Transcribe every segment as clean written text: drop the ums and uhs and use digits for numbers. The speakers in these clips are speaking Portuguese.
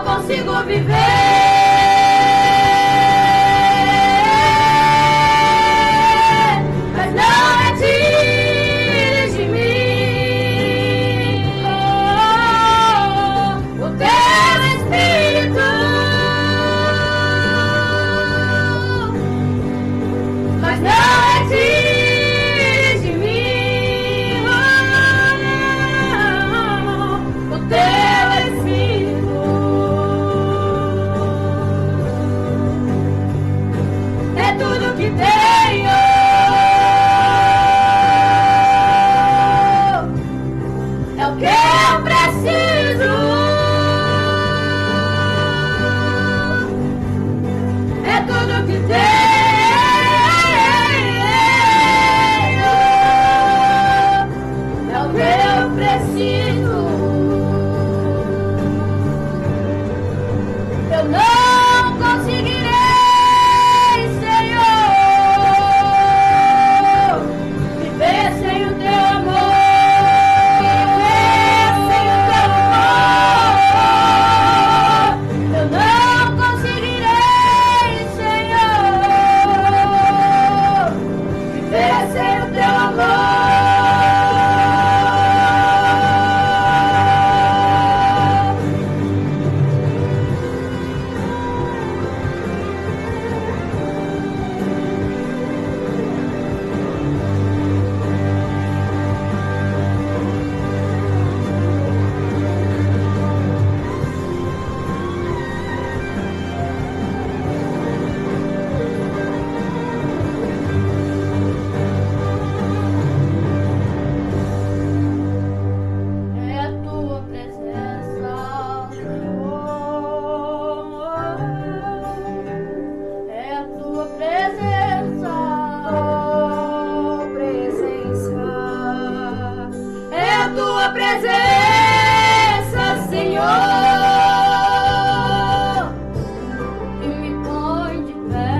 Consigo viver, mas não retires de mim o teu Espírito, mas não retires de mim o teu Espírito. Tudo que tenho é o que eu preciso, é tudo que tenho, é o que eu preciso. Eu não conseguirei presença, Senhor, que me põe de pé.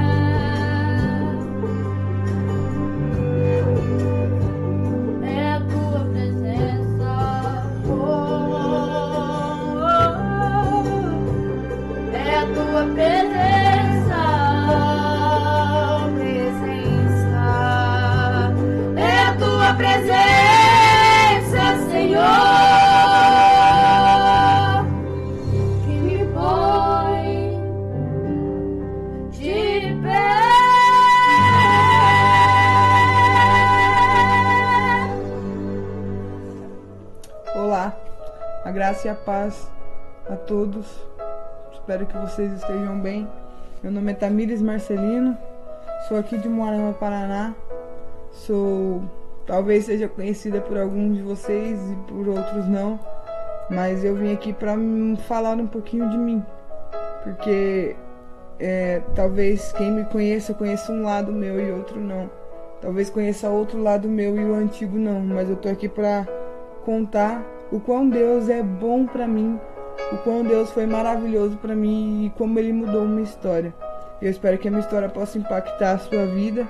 É a tua presença, é a tua presença, é a tua presença. Senhor, que me põe de pé. Olá, a graça e a paz a todos. Espero que vocês estejam bem. Meu nome é Tamires Marcelino, sou aqui de Moarama, Paraná. Talvez seja conhecida por alguns de vocês e por outros não, mas eu vim aqui para falar um pouquinho de mim, porque talvez quem me conheça um lado meu e outro não, talvez conheça outro lado meu e o antigo não, mas eu tô aqui para contar o quão Deus é bom para mim, o quão Deus foi maravilhoso para mim e como Ele mudou uma história. Eu espero que a minha história possa impactar a sua vida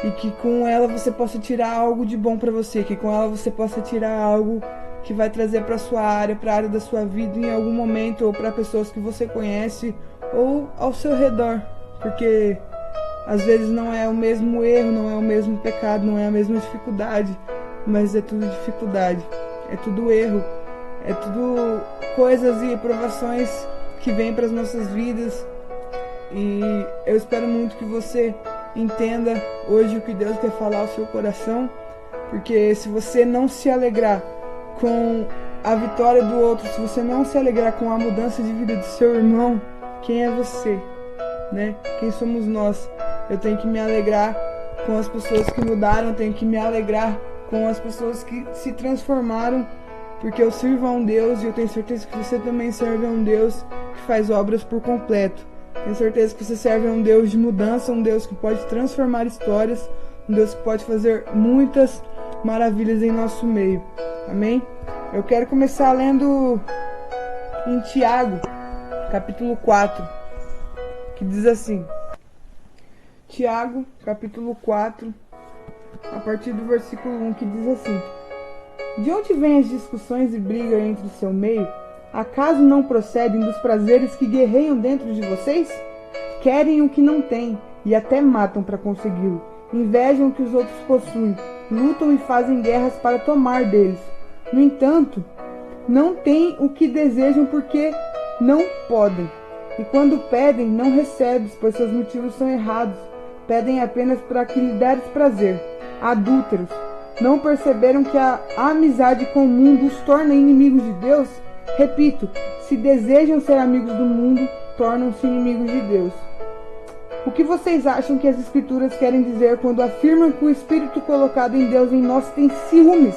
e que com ela você possa tirar algo de bom para você, que com ela você possa tirar algo que vai trazer para sua área, para a área da sua vida em algum momento, ou para pessoas que você conhece ou ao seu redor, porque às vezes não é o mesmo erro, não é o mesmo pecado, não é a mesma dificuldade, mas é tudo dificuldade, é tudo erro, é tudo coisas e provações que vêm para as nossas vidas. E eu espero muito que você entenda hoje o que Deus quer falar ao seu coração, porque se você não se alegrar com a vitória do outro, se você não se alegrar com a mudança de vida do seu irmão, quem é você, né? Quem somos nós? Eu tenho que me alegrar com as pessoas que mudaram, eu tenho que me alegrar com as pessoas que se transformaram, porque eu sirvo a um Deus, e eu tenho certeza que você também serve a um Deus que faz obras por completo. Tenho certeza que você serve a um Deus de mudança, um Deus que pode transformar histórias, um Deus que pode fazer muitas maravilhas em nosso meio. Amém? Eu quero começar lendo em Tiago, capítulo 4, que diz assim. Tiago, capítulo 4, a partir do versículo 1, que diz assim: De onde vêm as discussões e brigas entre o seu meio? Acaso não procedem dos prazeres que guerreiam dentro de vocês? Querem o que não têm e até matam para consegui-lo. Invejam o que os outros possuem, lutam e fazem guerras para tomar deles. No entanto, não têm o que desejam porque não podem. E quando pedem, não recebes, pois seus motivos são errados. Pedem apenas para que lhe deres prazer. Adúlteros, não perceberam que a amizade com o mundo os torna inimigos de Deus? Repito, se desejam ser amigos do mundo, tornam-se inimigos de Deus. O que vocês acham que as Escrituras querem dizer quando afirmam que o Espírito colocado em Deus em nós tem ciúmes?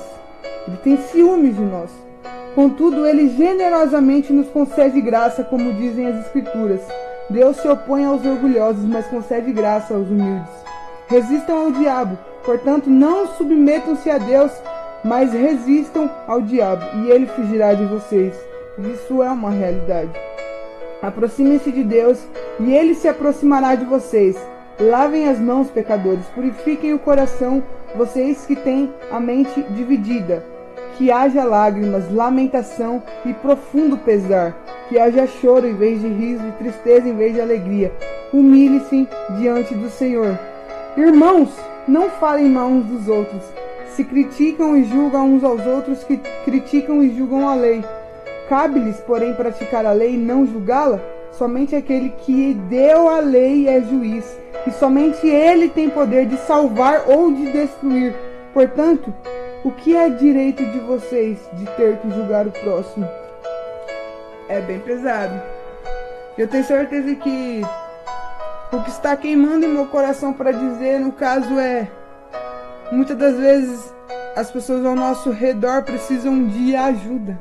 Ele tem ciúmes de nós. Contudo, ele generosamente nos concede graça, como dizem as Escrituras. Deus se opõe aos orgulhosos, mas concede graça aos humildes. Resistam ao diabo, portanto, não submetam-se a Deus, mas resistam ao diabo, e ele fugirá de vocês. Isso é uma realidade. Aproximem-se de Deus, e ele se aproximará de vocês. Lavem as mãos, pecadores, purifiquem o coração, vocês que têm a mente dividida. Que haja lágrimas, lamentação e profundo pesar. Que haja choro em vez de riso e tristeza em vez de alegria. Humilhe-se diante do Senhor. Irmãos, não falem mal uns dos outros. Se criticam e julgam uns aos outros, que criticam e julgam a lei. Cabe-lhes, porém, praticar a lei e não julgá-la? Somente aquele que deu a lei é juiz, e somente ele tem poder de salvar ou de destruir. Portanto, o que é direito de vocês de ter que julgar o próximo? É bem pesado. Eu tenho certeza que o que está queimando em meu coração para dizer, no caso, é: muitas das vezes as pessoas ao nosso redor precisam de ajuda.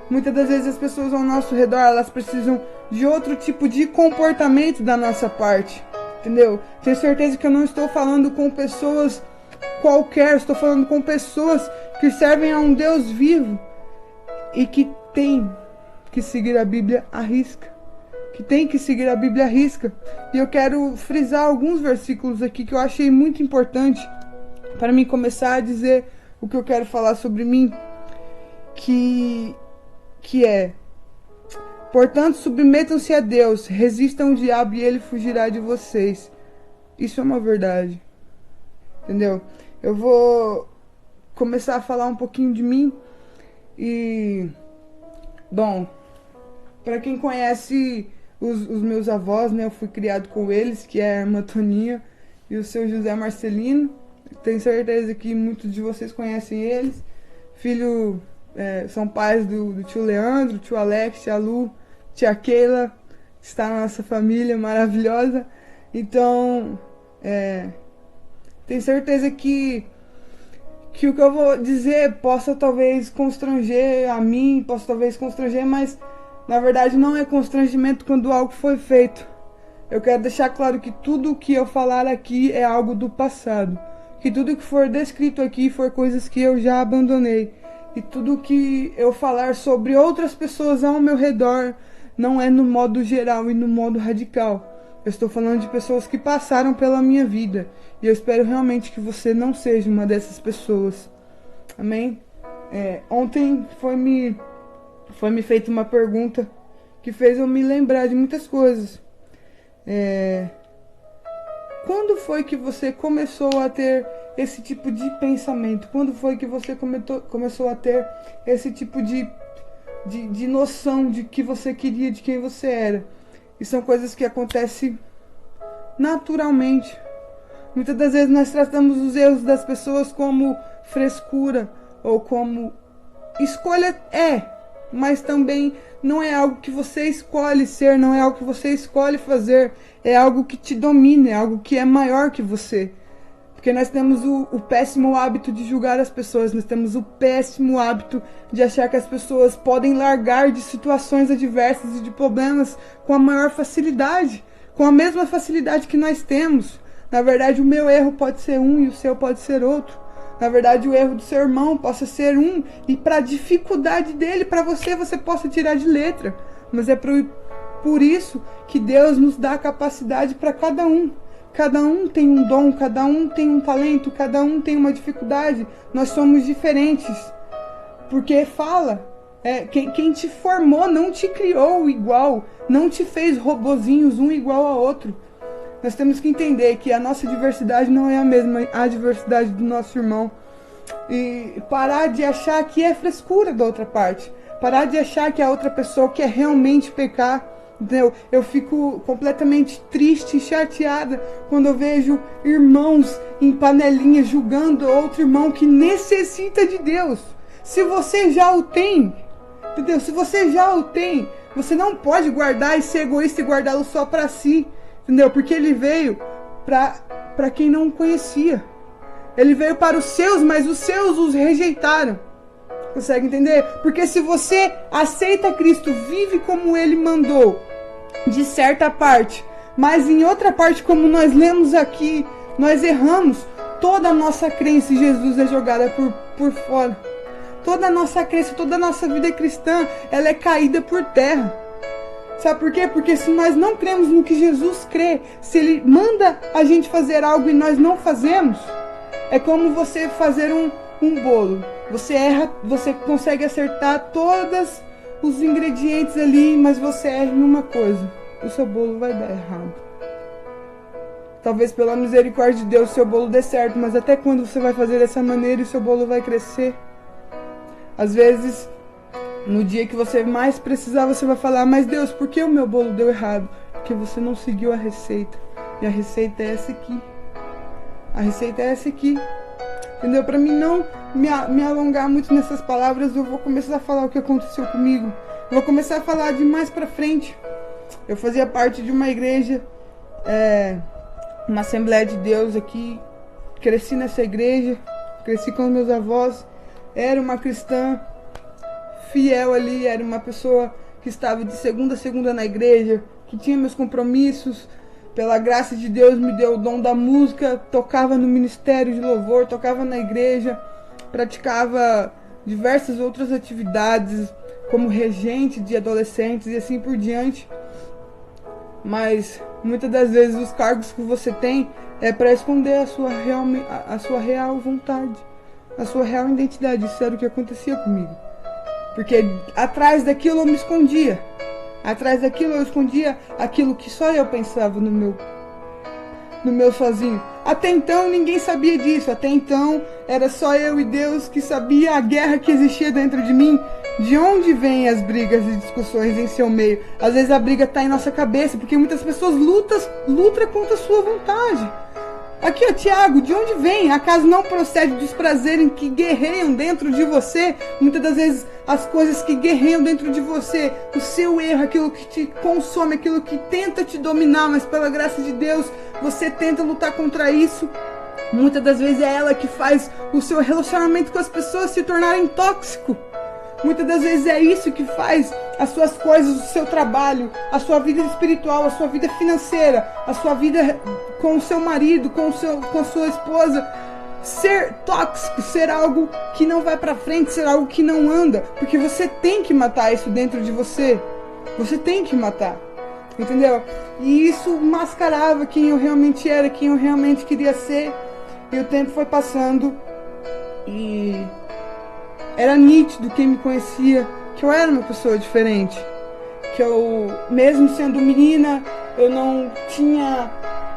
Muitas das vezes as pessoas ao nosso redor, elas precisam de outro tipo de comportamento da nossa parte, entendeu? Tenho certeza que eu não estou falando com pessoas qualquer, estou falando com pessoas que servem a um Deus vivo e que tem que seguir a Bíblia à risca. Que tem que seguir a Bíblia à risca. E eu quero frisar alguns versículos aqui que eu achei muito importante para mim começar a dizer o que eu quero falar sobre mim, que é: portanto, submetam-se a Deus, resistam ao diabo e ele fugirá de vocês. Isso é uma verdade, entendeu? Eu vou começar a falar um pouquinho de mim. E, bom, para quem conhece os meus avós, né, eu fui criado com eles, que é a irmã Toninha e o seu José Marcelino. Tenho certeza que muitos de vocês conhecem eles. São pais do tio Leandro, tio Alex, tia Lu, tia Keila, que está na nossa família maravilhosa. Então, tenho certeza que o que eu vou dizer possa talvez constranger a mim, possa talvez constranger, mas na verdade não é constrangimento quando algo foi feito. Eu quero deixar claro que tudo o que eu falar aqui é algo do passado, que tudo que for descrito aqui for coisas que eu já abandonei, e tudo que eu falar sobre outras pessoas ao meu redor não é no modo geral e no modo radical. Eu estou falando de pessoas que passaram pela minha vida, e eu espero realmente que você não seja uma dessas pessoas. Amém? Ontem foi me feita uma pergunta que fez eu me lembrar de muitas coisas. Quando foi que você começou a ter esse tipo de pensamento? Quando foi que você começou a ter esse tipo de noção de que você queria, de quem você era? E são coisas que acontecem naturalmente. Muitas das vezes nós tratamos os erros das pessoas como frescura ou como escolha, mas também não é algo que você escolhe ser, não é algo que você escolhe fazer, é algo que te domina, é algo que é maior que você. Porque nós temos o péssimo hábito de julgar as pessoas, nós temos o péssimo hábito de achar que as pessoas podem largar de situações adversas e de problemas com a maior facilidade, com a mesma facilidade que nós temos. Na verdade, o meu erro pode ser um e o seu pode ser outro. Na verdade, o erro do seu irmão possa ser um e para a dificuldade dele, para você possa tirar de letra. Mas é por isso que Deus nos dá a capacidade para cada um. Cada um tem um dom, cada um tem um talento, cada um tem uma dificuldade. Nós somos diferentes. Porque fala, quem te formou não te criou igual, não te fez robozinhos um igual ao outro. Nós temos que entender que a nossa diversidade não é a mesma a diversidade do nosso irmão. E parar de achar que é frescura da outra parte. Parar de achar que a outra pessoa quer realmente pecar. Entendeu? Eu fico completamente triste e chateada quando eu vejo irmãos em panelinha julgando outro irmão que necessita de Deus. Se você já o tem, entendeu? Se você já o tem, você não pode guardar e ser egoísta e guardá-lo só para si, entendeu? Porque ele veio para quem não conhecia. Ele veio para os seus, mas os seus os rejeitaram. Consegue entender? Porque se você aceita Cristo, vive como Ele mandou, de certa parte, mas em outra parte, como nós lemos aqui, nós erramos, toda a nossa crença em Jesus é jogada por fora. Toda a nossa crença, toda a nossa vida cristã, ela é caída por terra. Sabe por quê? Porque se nós não cremos no que Jesus crê, se Ele manda a gente fazer algo e nós não fazemos, é como você fazer um bolo. Você erra, você consegue acertar todos os ingredientes ali, mas você erra em uma coisa: o seu bolo vai dar errado. Talvez pela misericórdia de Deus o seu bolo dê certo, mas até quando você vai fazer dessa maneira e o seu bolo vai crescer? Às vezes, no dia que você mais precisar, você vai falar: mas Deus, por que o meu bolo deu errado? Porque você não seguiu a receita. E a receita é essa aqui. A receita é essa aqui. Entendeu? Para mim não me alongar muito nessas palavras, eu vou começar a falar o que aconteceu comigo. Eu vou começar a falar de mais pra frente. Eu fazia parte de uma igreja, uma Assembleia de Deus aqui. Cresci nessa igreja, cresci com os meus avós. Era uma cristã fiel ali, era uma pessoa que estava de segunda a segunda na igreja, que tinha meus compromissos. Pela graça de Deus me deu o dom da música, tocava no ministério de louvor, tocava na igreja, praticava diversas outras atividades, como regente de adolescentes e assim por diante. Mas muitas das vezes os cargos que você tem é para esconder a sua real vontade, a sua real identidade. Isso era o que acontecia comigo. Porque atrás daquilo eu me escondia. Atrás daquilo eu escondia aquilo que só eu pensava no meu sozinho. Até então ninguém sabia disso. Até então era só eu e Deus que sabia a guerra que existia dentro de mim. De onde vêm as brigas e discussões em seu meio? Às vezes a briga está em nossa cabeça, porque muitas pessoas lutam contra a sua vontade. Aqui, ó, Tiago, de onde vem? Acaso não procede dos prazeres que guerreiam dentro de você? Muitas das vezes as coisas que guerreiam dentro de você, o seu erro, aquilo que te consome, aquilo que tenta te dominar, mas pela graça de Deus, você tenta lutar contra isso. Muitas das vezes é ela que faz o seu relacionamento com as pessoas se tornarem tóxico. Muitas das vezes é isso que faz as suas coisas, o seu trabalho, a sua vida espiritual, a sua vida financeira, a sua vida com o seu marido, com a sua esposa, ser tóxico, ser algo que não vai pra frente, ser algo que não anda, porque você tem que matar isso dentro de você. Você tem que matar, entendeu? E isso mascarava quem eu realmente era, quem eu realmente queria ser. E o tempo foi passando e era nítido quem me conhecia que eu era uma pessoa diferente, que eu, mesmo sendo menina, eu não tinha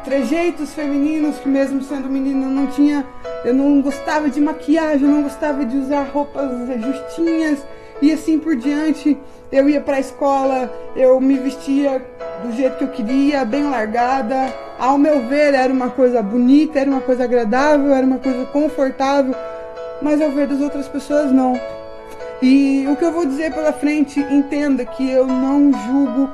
trejeitos femininos, que mesmo sendo menina eu não tinha eu não gostava de maquiagem, eu não gostava de usar roupas justinhas e assim por diante. Eu ia para a escola, eu me vestia do jeito que eu queria, bem largada. Ao meu ver, era uma coisa bonita, era uma coisa agradável, era uma coisa confortável, mas ao ver das outras pessoas, não. E o que eu vou dizer pela frente, entenda que eu não julgo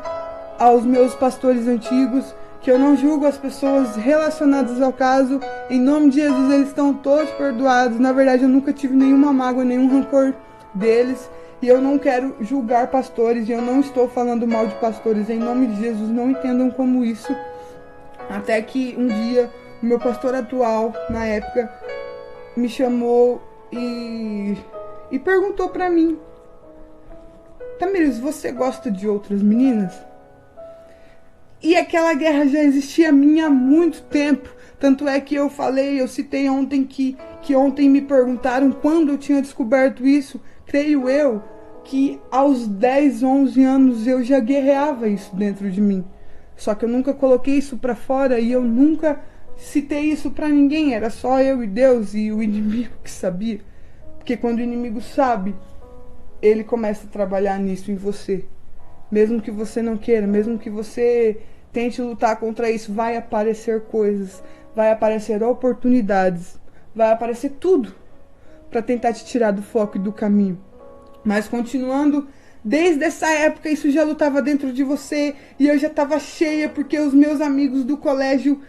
aos meus pastores antigos, que eu não julgo as pessoas relacionadas ao caso. Em nome de Jesus, eles estão todos perdoados. Na verdade, eu nunca tive nenhuma mágoa, nenhum rancor deles. E eu não quero julgar pastores, e eu não estou falando mal de pastores. Em nome de Jesus, não entendam como isso. Até que um dia, o meu pastor atual, na época, me chamou e perguntou pra mim: Tamires, você gosta de outras meninas? E aquela guerra já existia minha há muito tempo. Tanto é que eu citei ontem que ontem me perguntaram quando eu tinha descoberto isso. Creio eu que aos 10, 11 anos eu já guerreava isso dentro de mim. Só que eu nunca coloquei isso pra fora e eu nunca citei isso pra ninguém. Era só eu e Deus e o inimigo que sabia. Porque quando o inimigo sabe, ele começa a trabalhar nisso em você. Mesmo que você não queira, mesmo que você tente lutar contra isso, vai aparecer coisas, vai aparecer oportunidades, vai aparecer tudo para tentar te tirar do foco e do caminho. Mas continuando, desde essa época isso já lutava dentro de você e eu já estava cheia porque os meus amigos do colégio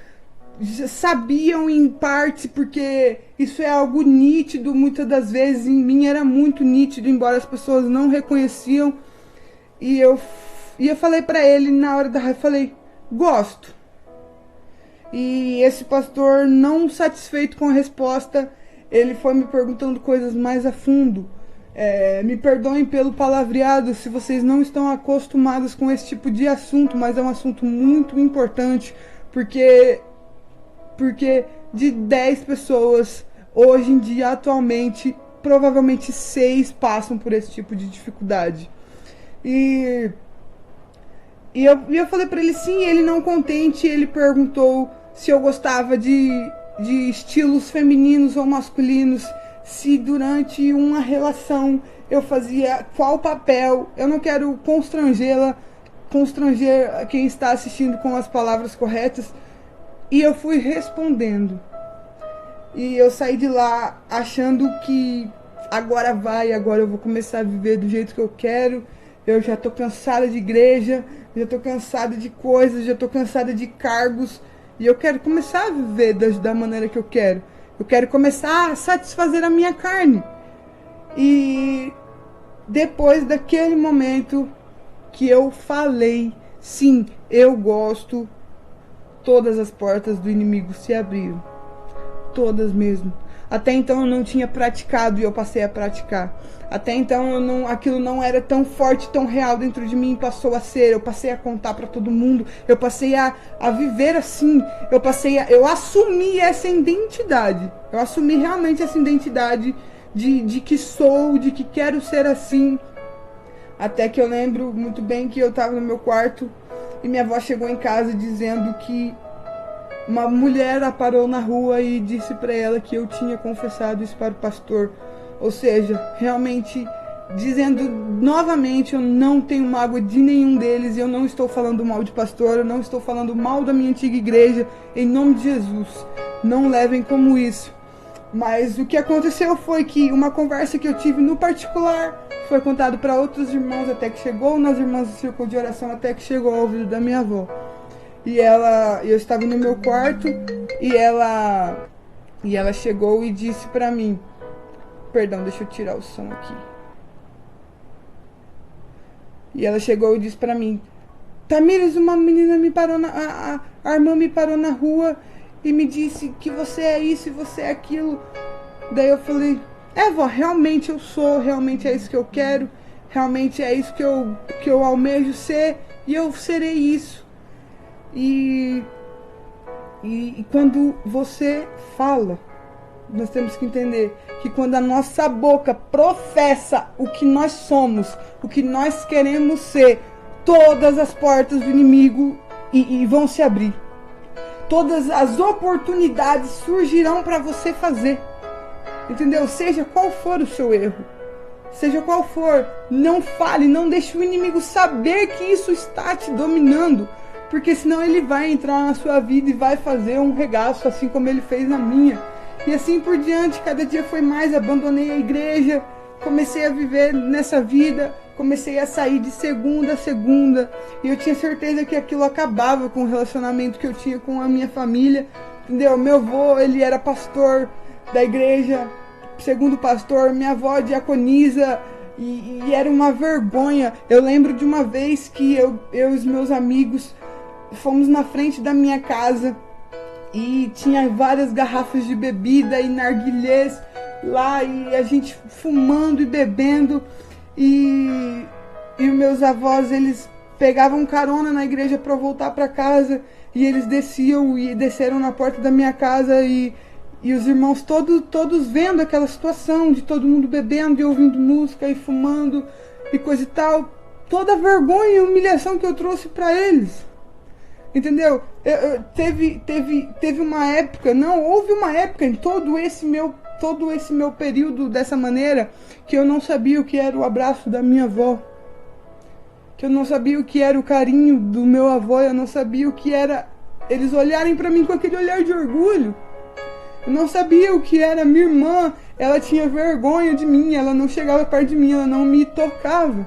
já sabiam em parte, porque isso é algo nítido, muitas das vezes em mim era muito nítido, embora as pessoas não reconheciam. E eu falei pra ele na hora da raiva, falei, gosto. E esse pastor, não satisfeito com a resposta, ele foi me perguntando coisas mais a fundo. Me perdoem pelo palavreado se vocês não estão acostumados com esse tipo de assunto, mas é um assunto muito importante, porque de 10 pessoas, hoje em dia, atualmente, provavelmente 6 passam por esse tipo de dificuldade. E eu falei pra ele sim, ele não contente, ele perguntou se eu gostava de estilos femininos ou masculinos, se durante uma relação eu fazia qual papel. Eu não quero constranger quem está assistindo com as palavras corretas. E eu fui respondendo. E eu saí de lá achando que agora eu vou começar a viver do jeito que eu quero. Eu já tô cansada de igreja, já tô cansada de coisas, já tô cansada de cargos. E eu quero começar a viver da maneira que eu quero. Eu quero começar a satisfazer a minha carne. E depois daquele momento que eu falei, sim, eu gosto, todas as portas do inimigo se abriram. Todas mesmo. Até então eu não tinha praticado e eu passei a praticar. Até então aquilo não era tão forte, tão real dentro de mim, passou a ser. Eu passei a contar para todo mundo. Eu passei a viver assim. Eu assumi essa identidade. Eu assumi realmente essa identidade de que sou, de que quero ser assim. Até que eu lembro muito bem que eu estava no meu quarto e minha avó chegou em casa dizendo que uma mulher a parou na rua e disse para ela que eu tinha confessado isso para o pastor. Ou seja, realmente dizendo novamente, eu não tenho mágoa de nenhum deles. Eu não estou falando mal de pastor, eu não estou falando mal da minha antiga igreja. Em nome de Jesus, não levem como isso. Mas o que aconteceu foi que uma conversa que eu tive no particular foi contado para outros irmãos, até que chegou nas irmãs do círculo de oração, até que chegou ao ouvido da minha avó. E eu estava no meu quarto e ela chegou e disse pra mim, perdão, deixa eu tirar o som aqui. E ela chegou e disse pra mim, Tamires, uma menina me parou a irmã me parou na rua e me disse que você é isso e você é aquilo. Daí eu falei, vó, realmente eu sou, realmente é isso que eu quero, realmente é isso que eu almejo ser e eu serei isso. E quando você fala, nós temos que entender que quando a nossa boca professa o que nós somos, o que nós queremos ser, todas as portas do inimigo vão se abrir. Todas as oportunidades surgirão para você fazer. entendeu? Seja qual for o seu erro, seja qual for, não fale, não deixe o inimigo saber que isso está te dominando, porque senão ele vai entrar na sua vida e vai fazer um regaço, assim como ele fez na minha. E assim por diante, cada dia foi mais, abandonei a igreja, comecei a viver nessa vida, comecei a sair de segunda a segunda, e eu tinha certeza que aquilo acabava com o relacionamento que eu tinha com a minha família, entendeu? Meu avô, ele era pastor da igreja, segundo pastor, minha avó diaconisa, e era uma vergonha. Eu lembro de uma vez que eu e os meus amigos fomos na frente da minha casa e tinha várias garrafas de bebida e narguilés lá, e a gente fumando e bebendo, e os meus avós, eles pegavam carona na igreja para voltar para casa, e eles desceram na porta da minha casa, e os irmãos todos vendo aquela situação de todo mundo bebendo e ouvindo música e fumando e coisa e tal, toda a vergonha e humilhação que eu trouxe para eles, entendeu? Teve uma época, houve uma época em todo esse meu período dessa maneira, que eu não sabia o que era o abraço da minha avó, que eu não sabia o que era o carinho do meu avô, eu não sabia o que era eles olharem para mim com aquele olhar de orgulho. Eu não sabia o que era minha irmã, ela tinha vergonha de mim, ela não chegava perto de mim, ela não me tocava.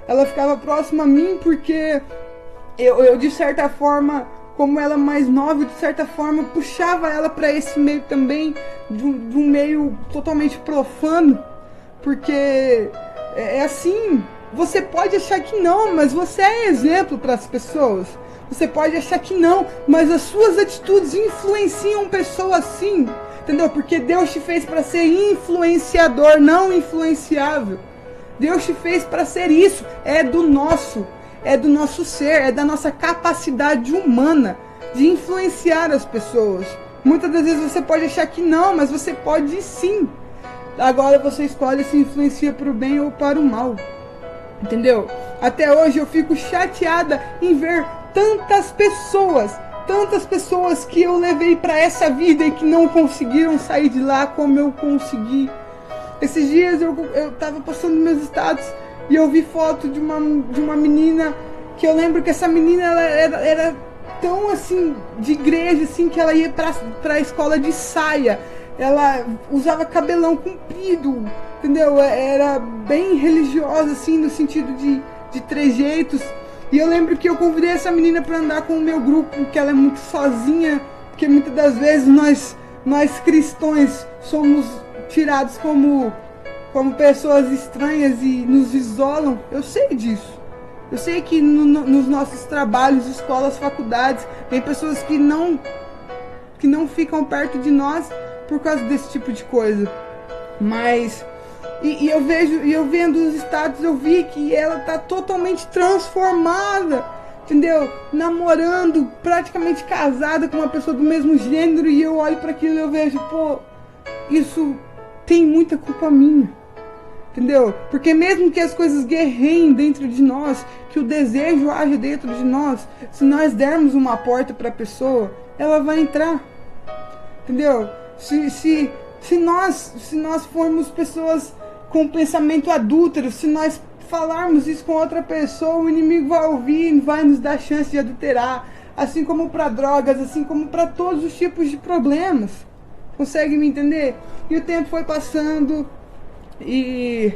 Ela ficava próxima a mim porque eu de certa forma, como ela é mais nova, de certa forma puxava ela para esse meio também, de um meio totalmente profano, porque é assim, você pode achar que não, mas você é exemplo para as pessoas. Você pode achar que não, mas as suas atitudes influenciam pessoas sim, entendeu? Porque Deus te fez para ser influenciador, não influenciável. Deus te fez para ser isso, é do nosso ser, é da nossa capacidade humana de influenciar as pessoas. Muitas das vezes você pode achar que não, mas você pode sim. Agora você escolhe se influencia para o bem ou para o mal, entendeu? Até hoje eu fico chateada em ver tantas pessoas que eu levei para essa vida e que não conseguiram sair de lá como eu consegui. Esses dias eu tava postando meus status e eu vi foto de uma menina, que eu lembro que essa menina ela era tão assim, de igreja, assim, que ela ia pra escola de saia. Ela usava cabelão comprido, entendeu? Era bem religiosa, assim, no sentido de trejeitos. E eu lembro que eu convidei essa menina para andar com o meu grupo, porque ela é muito sozinha, porque muitas das vezes nós cristãos somos tirados como pessoas estranhas e nos isolam. Eu sei disso. Eu sei que nos nossos trabalhos, escolas, faculdades, tem pessoas que não ficam perto de nós por causa desse tipo de coisa. Mas E eu vendo os status, eu vi que ela tá totalmente transformada, entendeu? Namorando, praticamente casada com uma pessoa do mesmo gênero, e eu olho para aquilo e eu vejo, pô, isso tem muita culpa minha, entendeu? Porque mesmo que as coisas guerreiem dentro de nós, que o desejo haja dentro de nós, se nós dermos uma porta para a pessoa, ela vai entrar, entendeu? Se nós formos pessoas com pensamento adúltero, se nós falarmos isso com outra pessoa, o inimigo vai ouvir e vai nos dar chance de adulterar, assim como para drogas, assim como para todos os tipos de problemas. Consegue me entender? E o tempo foi passando e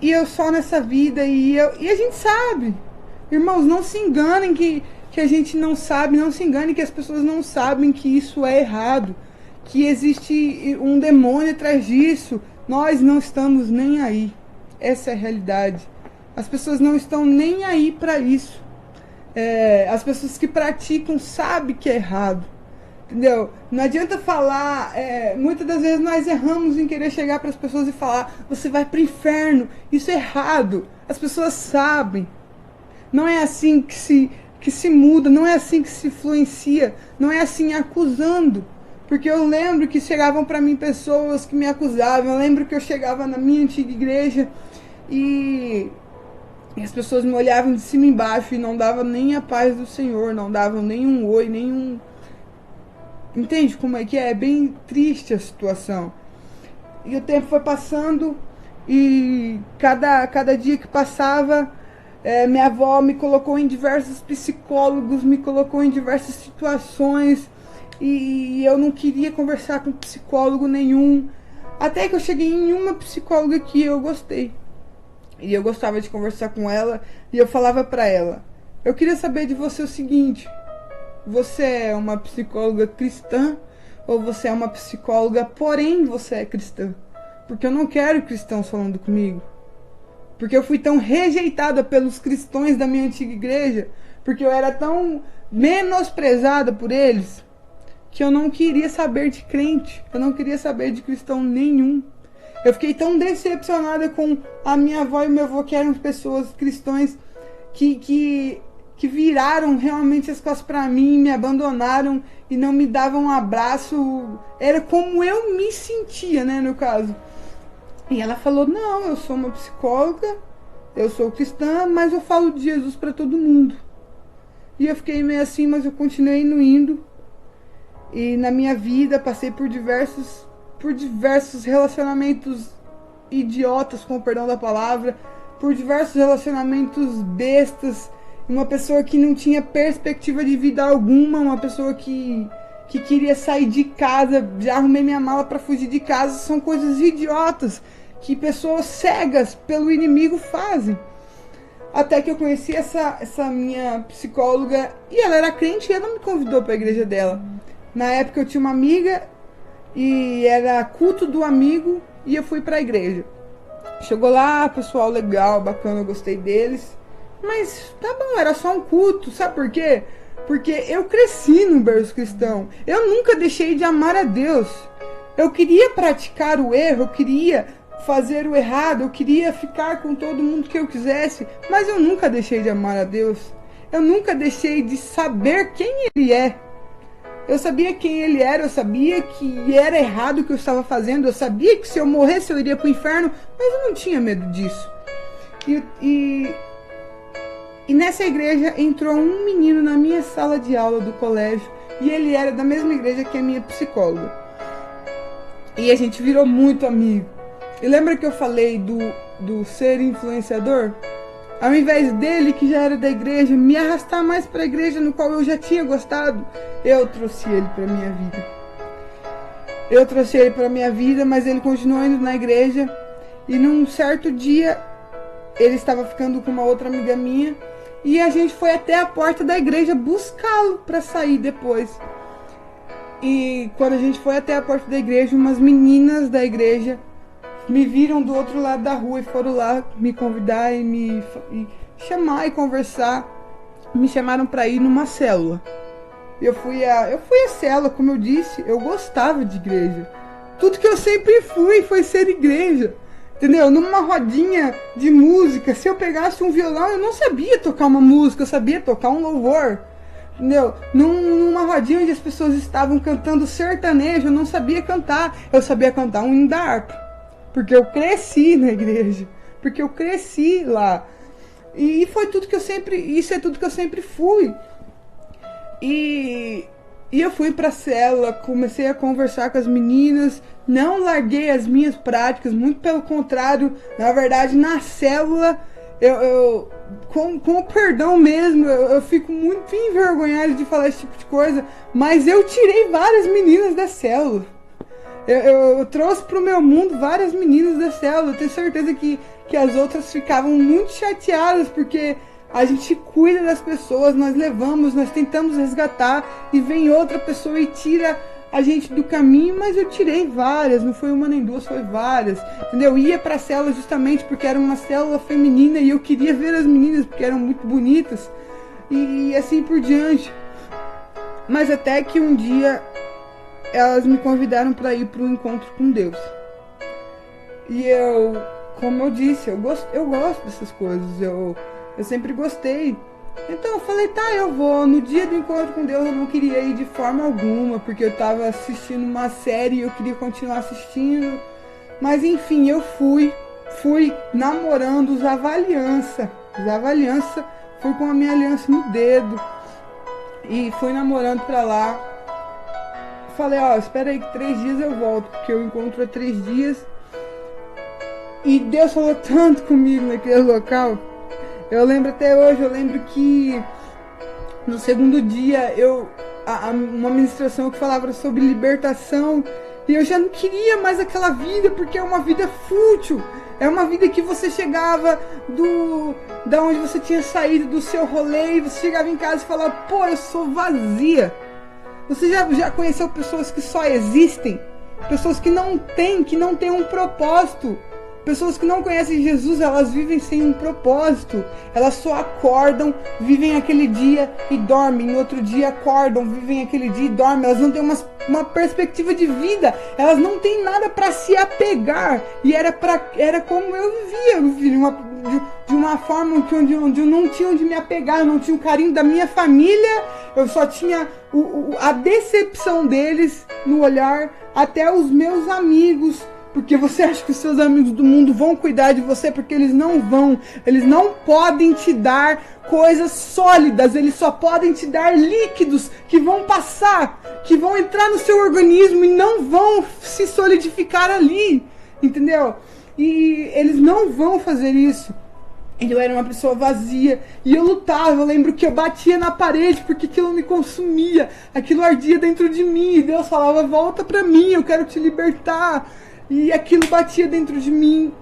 eu só nessa vida, e a gente sabe, irmãos, não se enganem que a gente não sabe, não se enganem que as pessoas não sabem que isso é errado, que existe um demônio atrás disso. Nós não estamos nem aí. Essa é a realidade. As pessoas não estão nem aí para isso. As pessoas que praticam sabem que é errado, entendeu? Não adianta falar, muitas das vezes nós erramos em querer chegar para as pessoas e falar, você vai para o inferno, isso é errado. As pessoas sabem. Não é assim que se muda, não é assim que se influencia, não é assim acusando. Porque eu lembro que chegavam para mim pessoas que me acusavam. Eu lembro que eu chegava na minha antiga igreja e as pessoas me olhavam de cima e embaixo e não davam nem a paz do Senhor, não davam nem um oi, Entende como é que é? É bem triste a situação. E o tempo foi passando e cada dia que passava, minha avó me colocou em diversos psicólogos, me colocou em diversas situações e eu não queria conversar com psicólogo nenhum. Até que eu cheguei em uma psicóloga que eu gostei. E eu gostava de conversar com ela e eu falava pra ela: eu queria saber de você o seguinte, você é uma psicóloga cristã ou você é uma psicóloga, porém você é cristã? Porque eu não quero cristãos falando comigo. Porque eu fui tão rejeitada pelos cristãos da minha antiga igreja, porque eu era tão menosprezada por eles, que eu não queria saber de crente, eu não queria saber de cristão nenhum. Eu fiquei tão decepcionada com a minha avó e meu avô, que eram pessoas cristãs que viraram realmente as costas para mim, me abandonaram e não me davam um abraço. Era como eu me sentia, né, no caso. E ela falou: não, eu sou uma psicóloga, eu sou cristã, mas eu falo de Jesus para todo mundo. E eu fiquei meio assim, mas eu continuei indo. E na minha vida passei por diversos relacionamentos idiotas, com o perdão da palavra, por diversos relacionamentos bestas, uma pessoa que não tinha perspectiva de vida alguma, uma pessoa que queria sair de casa, já arrumei minha mala para fugir de casa. São coisas idiotas que pessoas cegas pelo inimigo fazem. Até que eu conheci essa minha psicóloga e ela era crente e ela me convidou para a igreja dela. Na época eu tinha uma amiga e era culto do amigo e eu fui para a igreja. Chegou lá, pessoal legal, bacana, eu gostei deles. Mas tá bom, era só um culto, sabe por quê? Porque eu cresci no berço cristão. Eu nunca deixei de amar a Deus. Eu queria praticar o erro, eu queria fazer o errado, eu queria ficar com todo mundo que eu quisesse, mas eu nunca deixei de amar a Deus. Eu nunca deixei de saber quem Ele é. Eu sabia quem Ele era, eu sabia que era errado o que eu estava fazendo, eu sabia que se eu morresse eu iria para o inferno, mas eu não tinha medo disso. E nessa igreja entrou um menino na minha sala de aula do colégio, e ele era da mesma igreja que a minha psicóloga. E a gente virou muito amigo. E lembra que eu falei do ser influenciador? Ao invés dele, que já era da igreja, me arrastar mais para a igreja no qual eu já tinha gostado, eu trouxe ele para minha vida. Eu trouxe ele para minha vida, mas ele continuou indo na igreja. E num certo dia, ele estava ficando com uma outra amiga minha, e a gente foi até a porta da igreja buscá-lo para sair depois. E quando a gente foi até a porta da igreja, umas meninas da igreja me viram do outro lado da rua e foram lá me convidar e me chamar e conversar. Me chamaram para ir numa célula. Eu fui à célula, como eu disse, eu gostava de igreja. Tudo que eu sempre fui foi ser igreja. Entendeu? Numa rodinha de música, se eu pegasse um violão, eu não sabia tocar uma música, eu sabia tocar um louvor. Entendeu? Numa rodinha onde as pessoas estavam cantando sertanejo, eu não sabia cantar. Eu sabia cantar um hino da harpa. Porque eu cresci na igreja. Porque eu cresci lá. E foi tudo que eu sempre... Isso é tudo que eu sempre fui. E eu fui pra célula, comecei a conversar com as meninas, não larguei as minhas práticas, muito pelo contrário. Na verdade, na célula, com o perdão mesmo, eu fico muito envergonhada de falar esse tipo de coisa, mas eu tirei várias meninas da célula. Eu trouxe pro meu mundo várias meninas da célula. Eu tenho certeza que as outras ficavam muito chateadas, porque a gente cuida das pessoas, nós levamos, nós tentamos resgatar, e vem outra pessoa e tira a gente do caminho. Mas eu tirei várias, não foi uma nem duas, foi várias, entendeu? Eu ia pra célula justamente porque era uma célula feminina e eu queria ver as meninas porque eram muito bonitas, e assim por diante. Mas até que um dia elas me convidaram para ir para um encontro com Deus. E eu, como eu disse, eu gosto dessas coisas, eu sempre gostei. Então eu falei, tá, eu vou. No dia do encontro com Deus eu não queria ir de forma alguma, porque eu estava assistindo uma série e eu queria continuar assistindo. Mas enfim, eu fui namorando, usava aliança, fui com a minha aliança no dedo e fui namorando pra lá. falei, ó, espera aí que 3 dias eu volto, porque eu encontro há 3 dias. E Deus falou tanto comigo naquele local. Eu lembro até hoje, eu lembro que no segundo dia uma ministração que falava sobre libertação, e eu já não queria mais aquela vida, porque é uma vida fútil. É uma vida que você chegava da onde você tinha saído do seu rolê, e você chegava em casa e falava, pô, eu sou vazia. Você já conheceu pessoas que só existem? Pessoas que não têm um propósito. Pessoas que não conhecem Jesus, elas vivem sem um propósito. Elas só acordam, vivem aquele dia e dormem. No outro dia acordam, vivem aquele dia e dormem. Elas não têm uma perspectiva de vida. Elas não têm nada para se apegar. E era como eu vivia. Eu vivia de uma forma onde eu não tinha onde me apegar. Eu não tinha o carinho da minha família. Eu só tinha a decepção deles no olhar. Até os meus amigos. Porque você acha que os seus amigos do mundo vão cuidar de você? Porque eles não vão. Eles não podem te dar coisas sólidas. Eles só podem te dar líquidos que vão passar, que vão entrar no seu organismo e não vão se solidificar ali. Entendeu? E eles não vão fazer isso. Eu era uma pessoa vazia e eu lutava. Eu lembro que eu batia na parede porque aquilo me consumia. Aquilo ardia dentro de mim. E Deus falava, volta pra mim, eu quero te libertar. E aquilo batia dentro de mim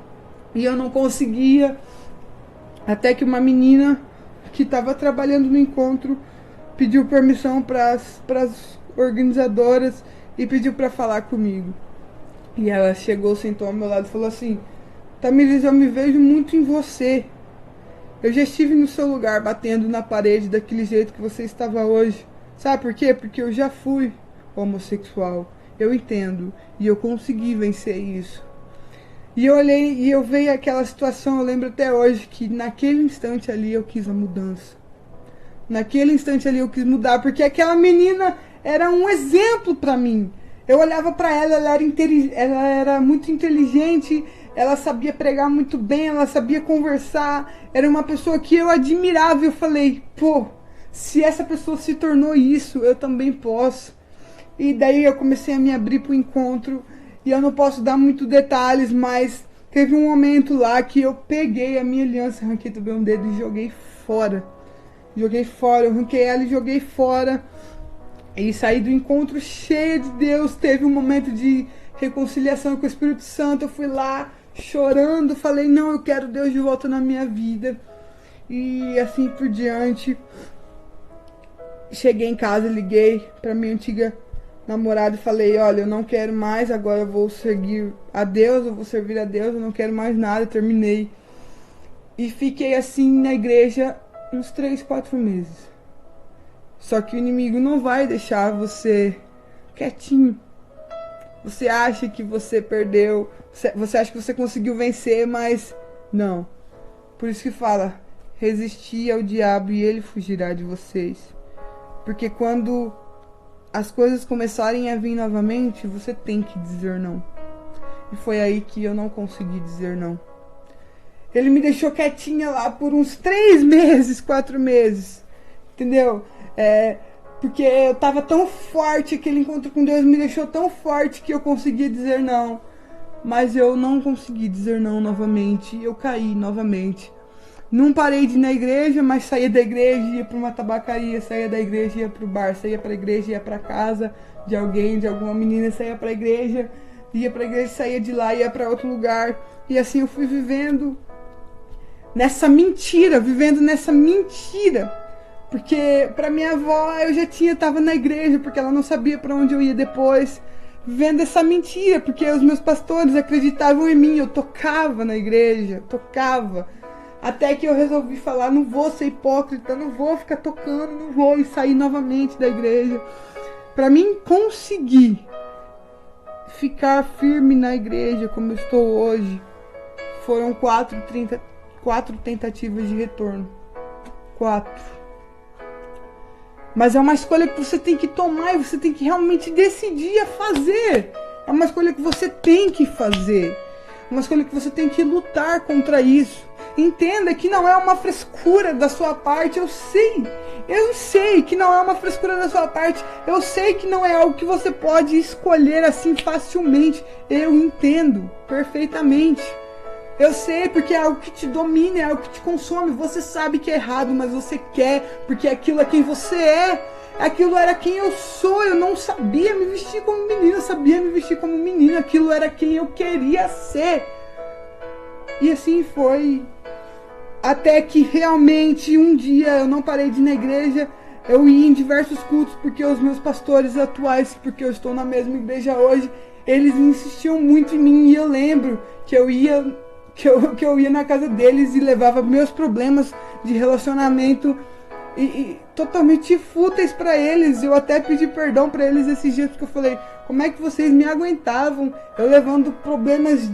e eu não conseguia. Até que uma menina que estava trabalhando no encontro pediu permissão para as organizadoras e pediu para falar comigo. E ela chegou, sentou ao meu lado e falou assim, Tamires, eu me vejo muito em você. Eu já estive no seu lugar batendo na parede daquele jeito que você estava hoje. Sabe por quê? Porque eu já fui homossexual. Eu entendo. E eu consegui vencer isso. E eu olhei e eu veio aquela situação, eu lembro até hoje, que naquele instante ali eu quis a mudança. Naquele instante ali eu quis mudar, porque aquela menina era um exemplo pra mim. Eu olhava pra ela, ela era muito inteligente, ela sabia pregar muito bem, ela sabia conversar. Era uma pessoa que eu admirava e eu falei, pô, se essa pessoa se tornou isso, eu também posso. E daí eu comecei a me abrir pro encontro. E eu não posso dar muitos detalhes, mas teve um momento lá que eu peguei a minha aliança, arranquei também um dedo e joguei fora. Joguei fora, eu arranquei ela e joguei fora. E saí do encontro cheia de Deus. Teve um momento de reconciliação com o Espírito Santo. Eu fui lá chorando, falei, não, eu quero Deus de volta na minha vida. E assim por diante. Cheguei em casa, liguei pra minha antiga namorada e falei, olha, eu não quero mais, agora eu vou seguir a Deus, eu vou servir a Deus, eu não quero mais nada, terminei. E fiquei assim na igreja uns 3, 4 meses. Só que o inimigo não vai deixar você quietinho. Você acha que você perdeu, você acha que você conseguiu vencer, mas não. Por isso que fala, resistir ao diabo e ele fugirá de vocês. Porque quando as coisas começarem a vir novamente, você tem que dizer não. E foi aí que eu não consegui dizer não. Ele me deixou quietinha lá por uns 3 meses, 4 meses. Entendeu? Porque eu tava tão forte, aquele encontro com Deus me deixou tão forte que eu conseguia dizer não. Mas eu não consegui dizer não novamente. Eu caí novamente. Não parei de ir na igreja, mas saía da igreja e ia para uma tabacaria, saía da igreja e ia para o bar, saía para a igreja e ia para casa de alguém, de alguma menina, saía para a igreja, ia para a igreja, saía de lá, ia para outro lugar. E assim eu fui vivendo nessa mentira, Porque para minha avó eu já estava na igreja, porque ela não sabia para onde eu ia depois, vivendo essa mentira, porque os meus pastores acreditavam em mim, eu tocava na igreja, tocava. Até que eu resolvi falar, não vou ser hipócrita, não vou ficar tocando, não vou, e sair novamente da igreja. Para mim conseguir ficar firme na igreja como eu estou hoje, foram 4 tentativas de retorno. 4. Mas é uma escolha que você tem que tomar e você tem que realmente decidir a fazer. É uma escolha que você tem que fazer. Uma escolha que você tem que lutar contra isso. Entenda que não é uma frescura da sua parte, eu sei. eu sei que não é uma frescura da sua parte, eu sei que não é algo que você pode escolher assim facilmente, eu entendo perfeitamente. Eu sei, porque é algo que te domina, é algo que te consome. Você sabe que é errado, mas você quer, porque aquilo é quem você é. Aquilo era quem eu sou. Eu não sabia me vestir como menina, eu sabia me vestir como menina. Aquilo era quem eu queria ser. E assim foi. Até que realmente um dia eu não parei de ir na igreja. Eu ia em diversos cultos, porque os meus pastores atuais, porque eu estou na mesma igreja hoje, eles insistiam muito em mim. E eu lembro que eu ia na casa deles e levava meus problemas de relacionamento e totalmente fúteis para eles. Eu até pedi perdão para eles esses dias, porque eu falei, como é que vocês me aguentavam? Eu levando problemas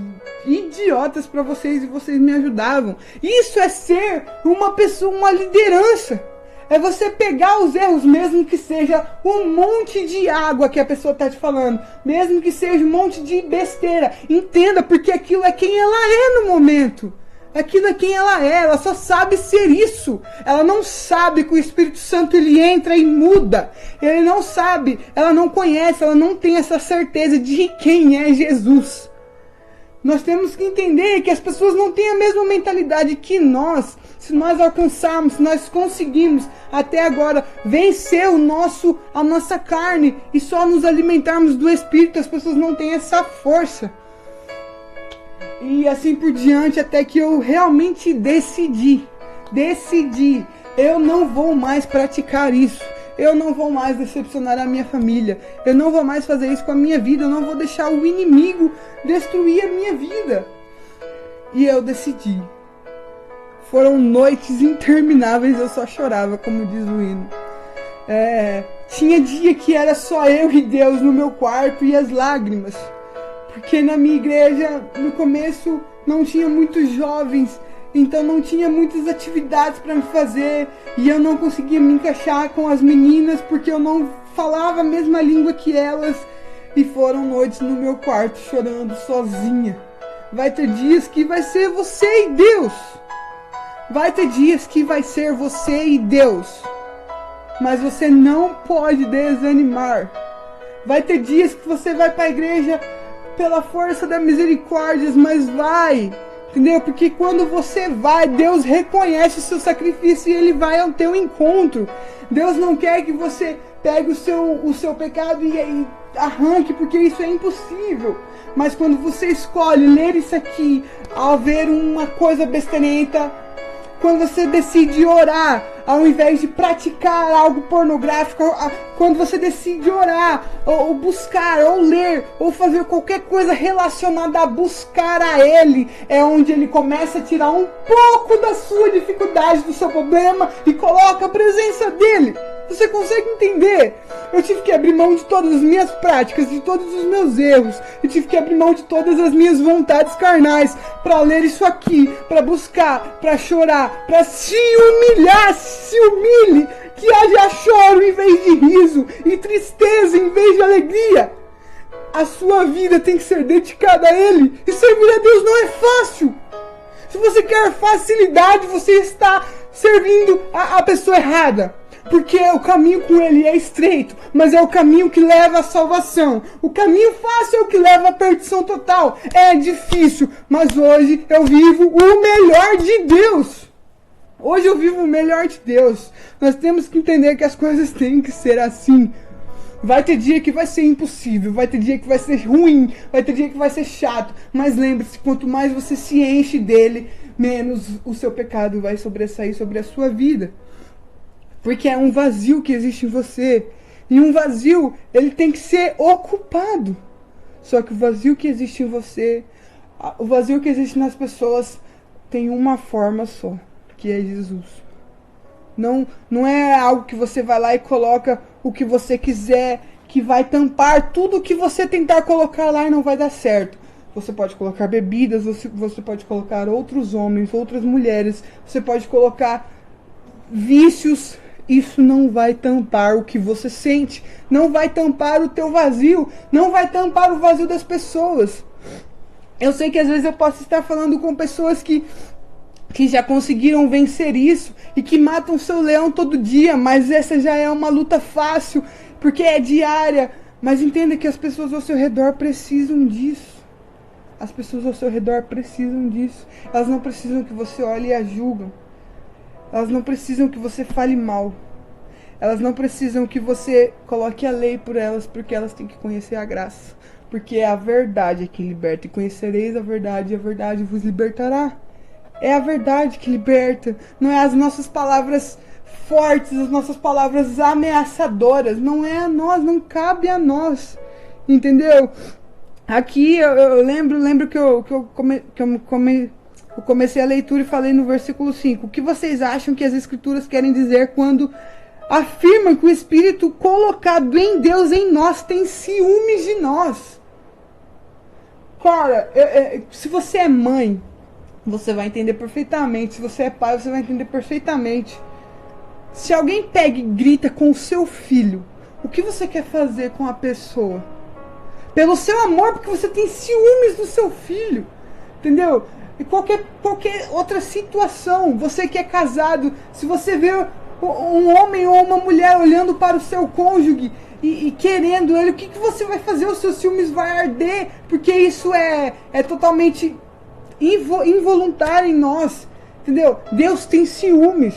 idiotas para vocês e vocês me ajudavam. Isso é ser uma pessoa, uma liderança. É você pegar os erros, mesmo que seja um monte de água que a pessoa está te falando, mesmo que seja um monte de besteira. Entenda, porque aquilo é quem ela é no momento. Aquilo é quem ela só sabe ser isso. Ela não sabe que o Espírito Santo ele entra e muda. Ele não sabe, ela não conhece, ela não tem essa certeza de quem é Jesus. Nós temos que entender que as pessoas não têm a mesma mentalidade que nós. Se nós alcançarmos, se nós conseguirmos até agora vencer a nossa carne e só nos alimentarmos do Espírito, as pessoas não têm essa força. E assim por diante, até que eu realmente decidi, eu não vou mais praticar isso. Eu não vou mais decepcionar a minha família. Eu não vou mais fazer isso com a minha vida. Eu não vou deixar o inimigo destruir a minha vida. E eu decidi. Foram noites intermináveis, eu só chorava, como diz o hino. Tinha dia que era só eu e Deus no meu quarto e as lágrimas. Porque na minha igreja, no começo, não tinha muitos jovens. Então não tinha muitas atividades para me fazer. E eu não conseguia me encaixar com as meninas, porque eu não falava a mesma língua que elas. E foram noites no meu quarto chorando sozinha. Vai ter dias que vai ser você e Deus. Vai ter dias que vai ser você e Deus. Mas você não pode desanimar. Vai ter dias que você vai para a igreja pela força da misericórdia, mas vai. Entendeu? Porque quando você vai, Deus reconhece o seu sacrifício e Ele vai ao teu encontro. Deus não quer que você pegue o seu pecado e arranque, porque isso é impossível. Mas quando você escolhe ler isso aqui, ao ver uma coisa besterenta, quando você decide orar, ao invés de praticar algo pornográfico, quando você decide orar, ou buscar, ou ler, ou fazer qualquer coisa relacionada a buscar a Ele, é onde Ele começa a tirar um pouco da sua dificuldade, do seu problema, e coloca a presença dEle. Você consegue entender? Eu tive que abrir mão de todas as minhas práticas, de todos os meus erros. Eu tive que abrir mão de todas as minhas vontades carnais para ler isso aqui, para buscar, para chorar, para se humilhar, se humilhe, que haja choro em vez de riso e tristeza em vez de alegria. A sua vida tem que ser dedicada a Ele. E servir a Deus não é fácil. Se você quer facilidade, você está servindo a pessoa errada. Porque o caminho com Ele é estreito, mas é o caminho que leva à salvação. O caminho fácil é o que leva à perdição total. É difícil, mas hoje eu vivo o melhor de Deus. Hoje eu vivo o melhor de Deus. Nós temos que entender que as coisas têm que ser assim. Vai ter dia que vai ser impossível, vai ter dia que vai ser ruim, vai ter dia que vai ser chato. Mas lembre-se, quanto mais você se enche dele, menos o seu pecado vai sobressair sobre a sua vida. Porque é um vazio que existe em você. E um vazio, ele tem que ser ocupado. Só que o vazio que existe em você, o vazio que existe nas pessoas, tem uma forma só, que é Jesus. Não é algo que você vai lá e coloca o que você quiser, que vai tampar tudo que você tentar colocar lá e não vai dar certo. Você pode colocar bebidas, você pode colocar outros homens, outras mulheres, você pode colocar vícios. Isso não vai tampar o que você sente, não vai tampar o teu vazio, não vai tampar o vazio das pessoas. Eu sei que às vezes eu posso estar falando com pessoas que que já conseguiram vencer isso e que matam seu leão todo dia, mas essa já é uma luta fácil, porque é diária. Mas entenda que as pessoas ao seu redor precisam disso. As pessoas ao seu redor precisam disso. Elas não precisam que você olhe e as julgam. Elas não precisam que você fale mal. Elas não precisam que você coloque a lei por elas, porque elas têm que conhecer a graça. Porque é a verdade que liberta. E conhecereis a verdade, e a verdade vos libertará. É a verdade que liberta. Não é as nossas palavras fortes, as nossas palavras ameaçadoras. Não é a nós, não cabe a nós. Entendeu? Aqui eu lembro que eu comecei a leitura e falei no versículo 5. O que vocês acham que as escrituras querem dizer quando afirmam que o Espírito colocado em Deus, em nós, tem ciúmes de nós? Cara, se você é mãe, você vai entender perfeitamente. Se você é pai, você vai entender perfeitamente. Se alguém pega e grita com o seu filho, o que você quer fazer com a pessoa? Pelo seu amor, porque você tem ciúmes do seu filho. Entendeu? E qualquer outra situação, você que é casado, se você vê um homem ou uma mulher olhando para o seu cônjuge e querendo ele, o que você vai fazer? Os seus ciúmes vão arder, porque isso é totalmente involuntário em nós, entendeu? Deus tem ciúmes.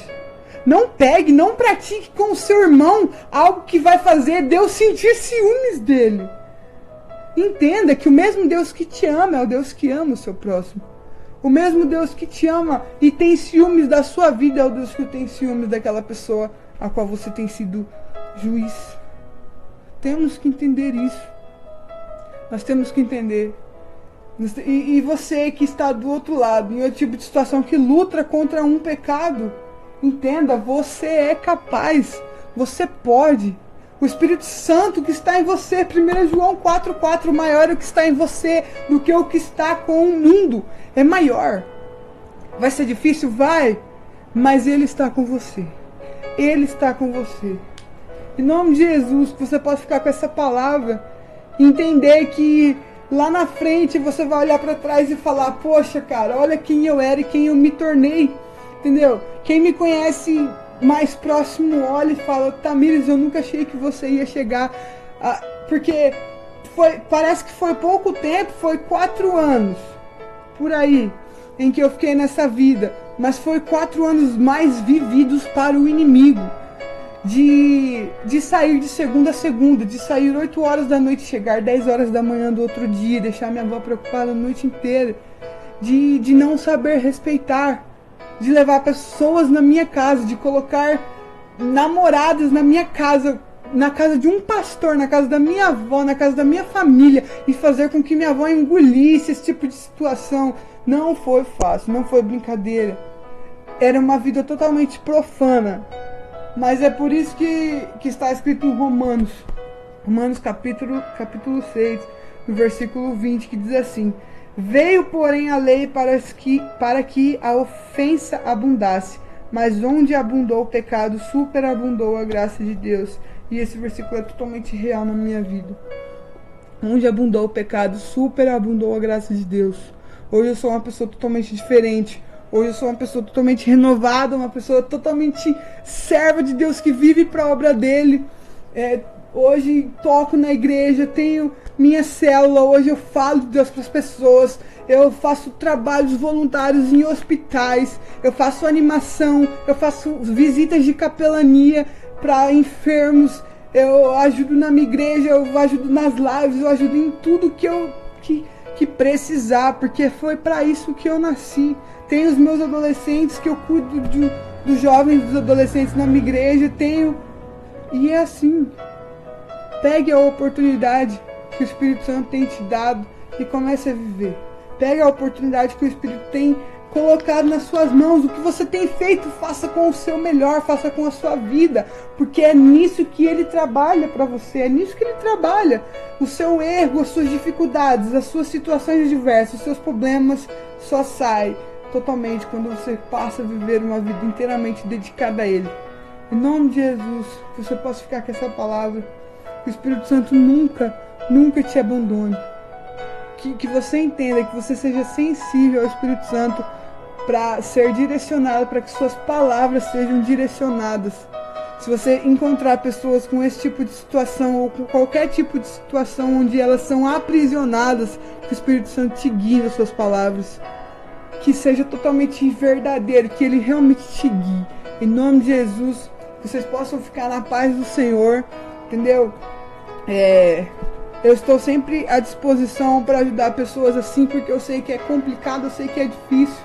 Não pegue, não pratique com o seu irmão algo que vai fazer Deus sentir ciúmes dele. Entenda que o mesmo Deus que te ama é o Deus que ama o seu próximo. O mesmo Deus que te ama e tem ciúmes da sua vida é o Deus que tem ciúmes daquela pessoa a qual você tem sido juiz. Temos que entender isso. Nós temos que entender. E você que está do outro lado, em outro tipo de situação, que luta contra um pecado, entenda, você é capaz, você pode. O Espírito Santo que está em você, 1 João 4,4, maior é o que está em você do que o que está com o mundo. É maior. Vai ser difícil? Vai. Mas Ele está com você. Ele está com você. Em nome de Jesus, que você possa ficar com essa palavra e entender que lá na frente você vai olhar para trás e falar: poxa, cara, olha quem eu era e quem eu me tornei. Entendeu? Quem me conhece mais próximo olha e fala: Tamires, eu nunca achei que você ia chegar porque parece que foi pouco tempo, foi 4 anos por aí em que eu fiquei nessa vida, mas foi 4 anos mais vividos para o inimigo, de sair de segunda a segunda, de sair 8 horas da noite, chegar 10 horas da manhã do outro dia, deixar minha avó preocupada a noite inteira, de não saber respeitar, de levar pessoas na minha casa, de colocar namoradas na minha casa, na casa de um pastor, na casa da minha avó, na casa da minha família, e fazer com que minha avó engolisse esse tipo de situação. Não foi fácil, não foi brincadeira. Era uma vida totalmente profana. Mas é por isso que está escrito em Romanos capítulo 6, no versículo 20, que diz assim: veio, porém, a lei para que a ofensa abundasse, mas onde abundou o pecado, superabundou a graça de Deus. E esse versículo é totalmente real na minha vida. Onde abundou o pecado, superabundou a graça de Deus. Hoje eu sou uma pessoa totalmente diferente. Hoje eu sou uma pessoa totalmente renovada, uma pessoa totalmente serva de Deus, que vive para a obra dele. Hoje toco na igreja, tenho minha célula, hoje eu falo de Deus para as pessoas, eu faço trabalhos voluntários em hospitais, eu faço animação, eu faço visitas de capelania para enfermos, eu ajudo na minha igreja, eu ajudo nas lives, eu ajudo em tudo que precisar, porque foi para isso que eu nasci. Tenho os meus adolescentes, que eu cuido dos jovens, dos adolescentes na minha igreja, e é assim. Pegue a oportunidade que o Espírito Santo tem te dado e comece a viver. Pegue a oportunidade que o Espírito tem colocado nas suas mãos. O que você tem feito, faça com o seu melhor, faça com a sua vida, porque é nisso que Ele trabalha para você, é nisso que Ele trabalha. O seu erro, as suas dificuldades, as suas situações diversas, os seus problemas só saem totalmente quando você passa a viver uma vida inteiramente dedicada a Ele. Em nome de Jesus, que você possa ficar com essa palavra, que o Espírito Santo nunca te abandone. Que você entenda, que você seja sensível ao Espírito Santo para ser direcionado, para que suas palavras sejam direcionadas. Se você encontrar pessoas com esse tipo de situação ou com qualquer tipo de situação onde elas são aprisionadas, que o Espírito Santo te guie nas suas palavras, que seja totalmente verdadeiro, que ele realmente te guie. Em nome de Jesus, que vocês possam ficar na paz do Senhor, entendeu? Eu estou sempre à disposição para ajudar pessoas assim, porque eu sei que é complicado, eu sei que é difícil.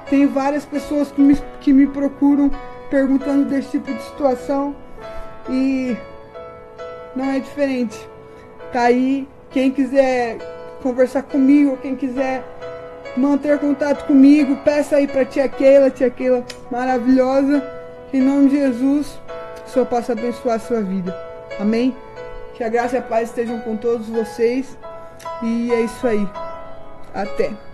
Tem várias pessoas que me procuram perguntando desse tipo de situação e não é diferente. Tá aí, quem quiser conversar comigo, quem quiser manter contato comigo, peça aí pra tia Keila maravilhosa. Em nome de Jesus, o Senhor possa abençoar a sua vida. Amém? Que a graça e a paz estejam com todos vocês. E é isso aí. Até.